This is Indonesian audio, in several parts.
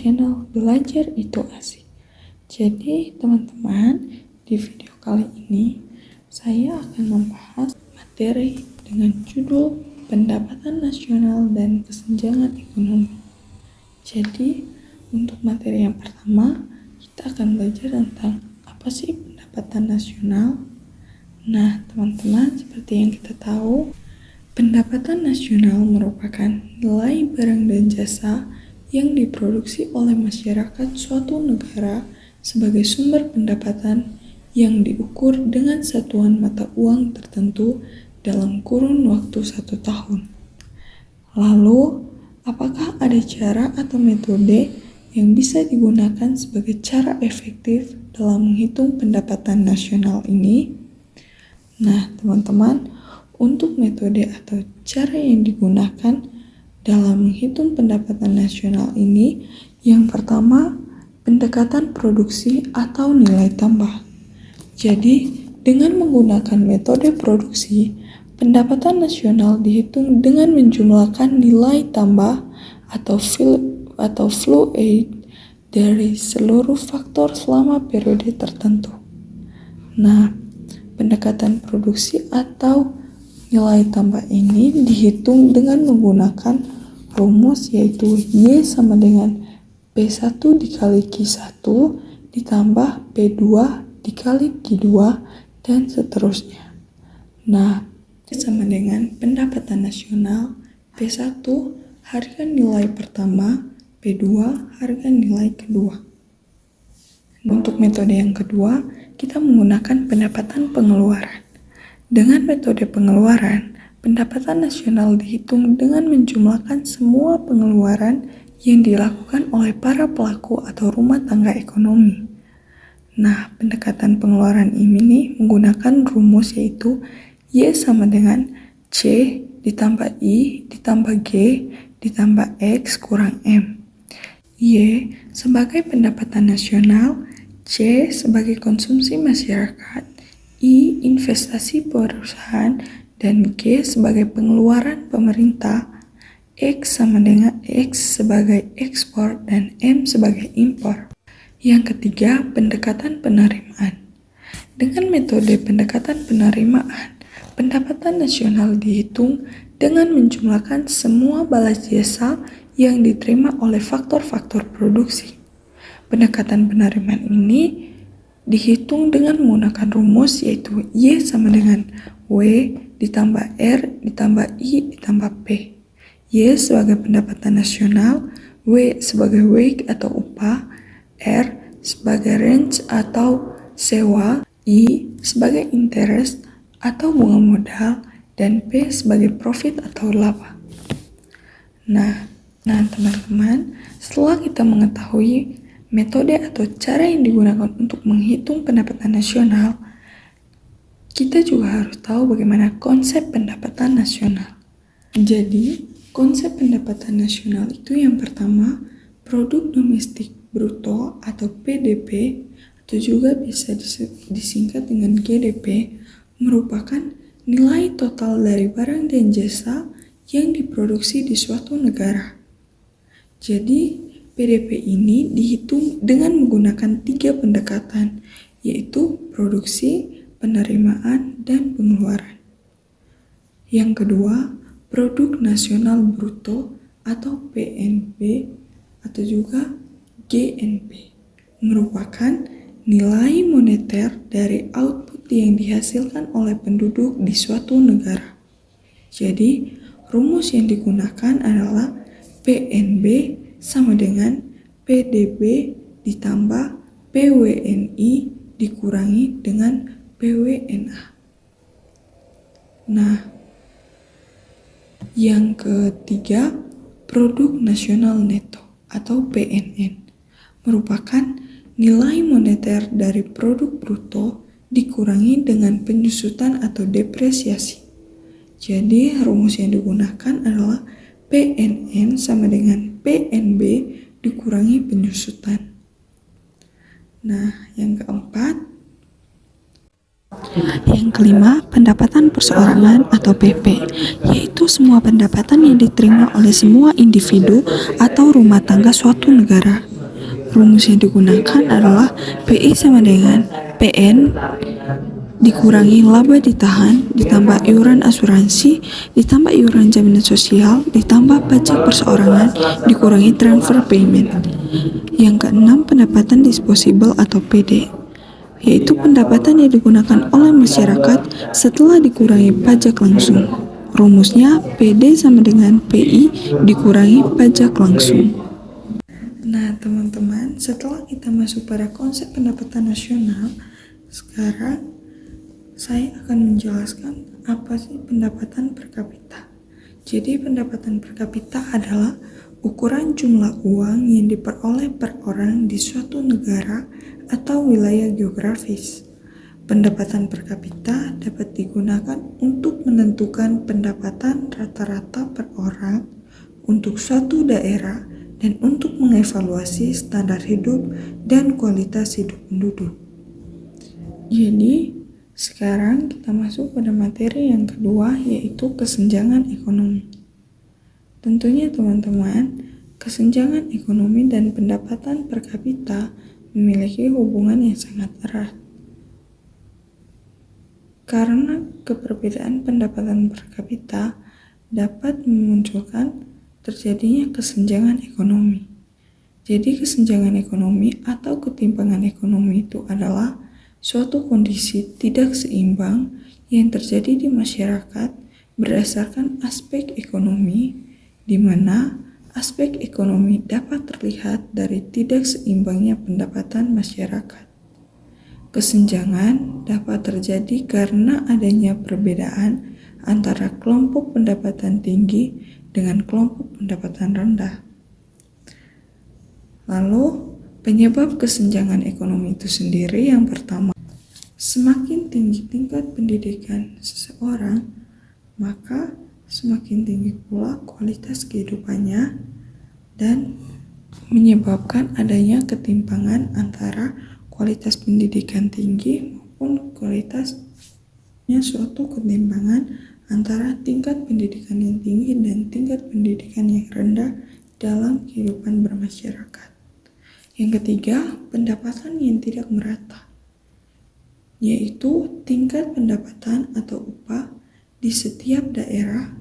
channel Belajar Itu Asik. Jadi teman-teman, di video kali ini saya akan membahas materi dengan judul Pendapatan Nasional dan Kesenjangan Ekonomi. Jadi untuk materi yang pertama, kita akan belajar tentang apa sih pendapatan nasional. Nah teman-teman, seperti yang kita tahu, pendapatan nasional merupakan nilai barang dan jasa yang diproduksi oleh masyarakat suatu negara sebagai sumber pendapatan yang diukur dengan satuan mata uang tertentu dalam kurun waktu 1 tahun. Lalu, apakah ada cara atau metode yang bisa digunakan sebagai cara efektif dalam menghitung pendapatan nasional ini? Nah, teman-teman, untuk metode atau cara yang digunakan dalam menghitung pendapatan nasional ini, yang pertama, pendekatan produksi atau nilai tambah. Jadi, dengan menggunakan metode produksi, pendapatan nasional dihitung dengan menjumlahkan nilai tambah atau flow aid dari seluruh faktor selama periode tertentu. Nah, pendekatan produksi atau nilai tambah ini dihitung dengan menggunakan rumus yaitu Y sama dengan P1 dikali Q1 ditambah P2 dikali Q2 dan seterusnya. Nah, sama dengan pendapatan nasional, P1 harga nilai pertama, P2 harga nilai kedua. Untuk metode yang kedua, kita menggunakan pendapatan pengeluaran. Dengan metode pengeluaran, pendapatan nasional dihitung dengan menjumlahkan semua pengeluaran yang dilakukan oleh para pelaku atau rumah tangga ekonomi. Nah, pendekatan pengeluaran ini menggunakan rumus yaitu Y sama dengan C ditambah I ditambah G ditambah X kurang M. Y sebagai pendapatan nasional, C sebagai konsumsi masyarakat, I investasi perusahaan, dan G sebagai pengeluaran pemerintah, X sama dengan X sebagai ekspor, dan M sebagai impor. Yang ketiga, pendekatan penerimaan. Dengan metode pendekatan penerimaan, pendapatan nasional dihitung dengan menjumlahkan semua balas jasa yang diterima oleh faktor-faktor produksi. Pendekatan penerimaan ini dihitung dengan menggunakan rumus yaitu Y sama dengan W ditambah R ditambah I ditambah P. Y sebagai pendapatan nasional, W sebagai wage atau upah, R sebagai rent atau sewa, I sebagai interest atau bunga modal, dan P sebagai profit atau laba. Nah teman-teman, setelah kita mengetahui metode atau cara yang digunakan untuk menghitung pendapatan nasional, kita juga harus tahu bagaimana konsep pendapatan nasional. Jadi, konsep pendapatan nasional itu yang pertama, produk domestik bruto atau PDB, atau juga bisa disingkat dengan GDP, merupakan nilai total dari barang dan jasa yang diproduksi di suatu negara. Jadi, PDB ini dihitung dengan menggunakan 3 pendekatan, yaitu produksi, penerimaan, dan pengeluaran. Yang kedua, produk nasional bruto atau PNB atau juga GNP merupakan nilai moneter dari output yang dihasilkan oleh penduduk di suatu negara. Jadi, rumus yang digunakan adalah PNB sama dengan PDB ditambah PWNI dikurangi dengan PWNA. Nah, yang ketiga, produk nasional neto atau PNN merupakan nilai moneter dari produk bruto dikurangi dengan penyusutan atau depresiasi. Jadi, rumus yang digunakan adalah PNN sama dengan PNB dikurangi penyusutan. Nah, yang keempat, yang kelima, pendapatan perseorangan atau PP, yaitu semua pendapatan yang diterima oleh semua individu atau rumah tangga suatu negara. rumus yang digunakan adalah PI sama dengan PN dikurangi laba ditahan, ditambah iuran asuransi, ditambah iuran jaminan sosial, ditambah pajak perseorangan, dikurangi transfer payment. Yang keenam, pendapatan disposable atau PD, yaitu pendapatan yang digunakan oleh masyarakat setelah dikurangi pajak langsung. Rumusnya PD sama dengan PI dikurangi pajak langsung. Nah teman-teman, setelah kita masuk pada konsep pendapatan nasional, sekarang saya akan menjelaskan apa sih pendapatan per kapita. Jadi pendapatan per kapita adalah ukuran jumlah uang yang diperoleh per orang di suatu negara atau wilayah geografis. Pendapatan per kapita dapat digunakan untuk menentukan pendapatan rata-rata per orang untuk suatu daerah dan untuk mengevaluasi standar hidup dan kualitas hidup penduduk. Jadi, sekarang kita masuk pada materi yang kedua, yaitu kesenjangan ekonomi. Tentunya teman-teman, kesenjangan ekonomi dan pendapatan per kapita memiliki hubungan yang sangat erat. Karena keberbedaan pendapatan per kapita dapat memunculkan terjadinya kesenjangan ekonomi. Jadi kesenjangan ekonomi atau ketimpangan ekonomi itu adalah suatu kondisi tidak seimbang yang terjadi di masyarakat berdasarkan aspek ekonomi, di mana aspek ekonomi dapat terlihat dari tidak seimbangnya pendapatan masyarakat. Kesenjangan dapat terjadi karena adanya perbedaan antara kelompok pendapatan tinggi dengan kelompok pendapatan rendah. Lalu, penyebab kesenjangan ekonomi itu sendiri yang pertama, semakin tinggi tingkat pendidikan seseorang, maka semakin tinggi pula kualitas kehidupannya dan menyebabkan adanya ketimpangan antara kualitas pendidikan tinggi maupun kualitasnya suatu ketimpangan antara tingkat pendidikan yang tinggi dan tingkat pendidikan yang rendah dalam kehidupan bermasyarakat. Yang ketiga, pendapatan yang tidak merata, yaitu tingkat pendapatan atau upah di setiap daerah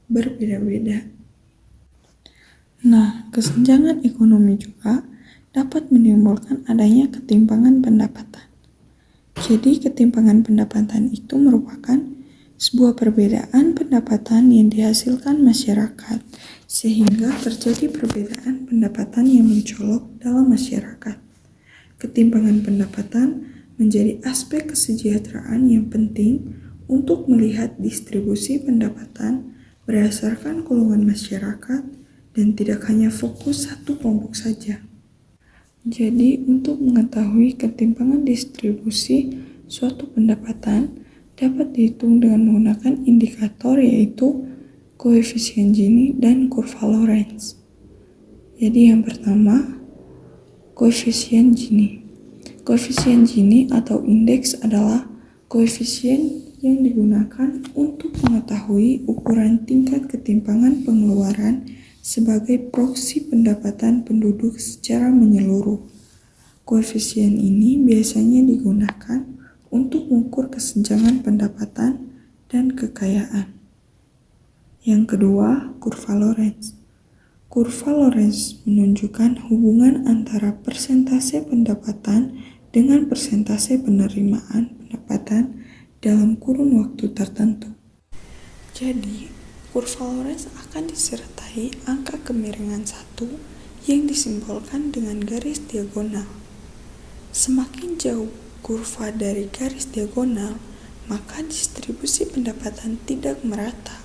berbeda-beda. Nah, kesenjangan ekonomi juga dapat menimbulkan adanya ketimpangan pendapatan. Jadi, ketimpangan pendapatan itu merupakan sebuah perbedaan pendapatan yang dihasilkan masyarakat, sehingga terjadi perbedaan pendapatan yang mencolok dalam masyarakat. Ketimpangan pendapatan menjadi aspek kesejahteraan yang penting untuk melihat distribusi pendapatan berdasarkan golongan masyarakat dan tidak hanya fokus satu kelompok saja. Jadi, untuk mengetahui ketimpangan distribusi suatu pendapatan dapat dihitung dengan menggunakan indikator, yaitu koefisien Gini dan kurva Lorenz. Jadi yang pertama, koefisien Gini. Koefisien Gini atau indeks adalah koefisien yang digunakan untuk mengetahui ukuran tingkat ketimpangan pengeluaran sebagai proksi pendapatan penduduk secara menyeluruh. Koefisien ini biasanya digunakan untuk mengukur kesenjangan pendapatan dan kekayaan. Yang kedua, kurva Lorenz. Kurva Lorenz menunjukkan hubungan antara persentase pendapatan dengan persentase penerimaan pendapatan dalam kurun waktu tertentu. Jadi, kurva Lorenz akan disertai angka kemiringan 1 yang disimbolkan dengan garis diagonal. Semakin jauh kurva dari garis diagonal, maka distribusi pendapatan tidak merata.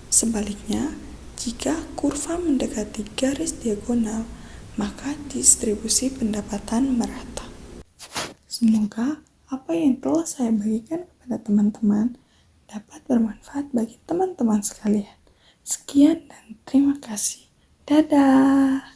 Sebaliknya, jika kurva mendekati garis diagonal, maka distribusi pendapatan merata. Semoga apa yang telah saya bagikan kepada teman-teman dapat bermanfaat bagi teman-teman sekalian. Sekian dan terima kasih. Dadah!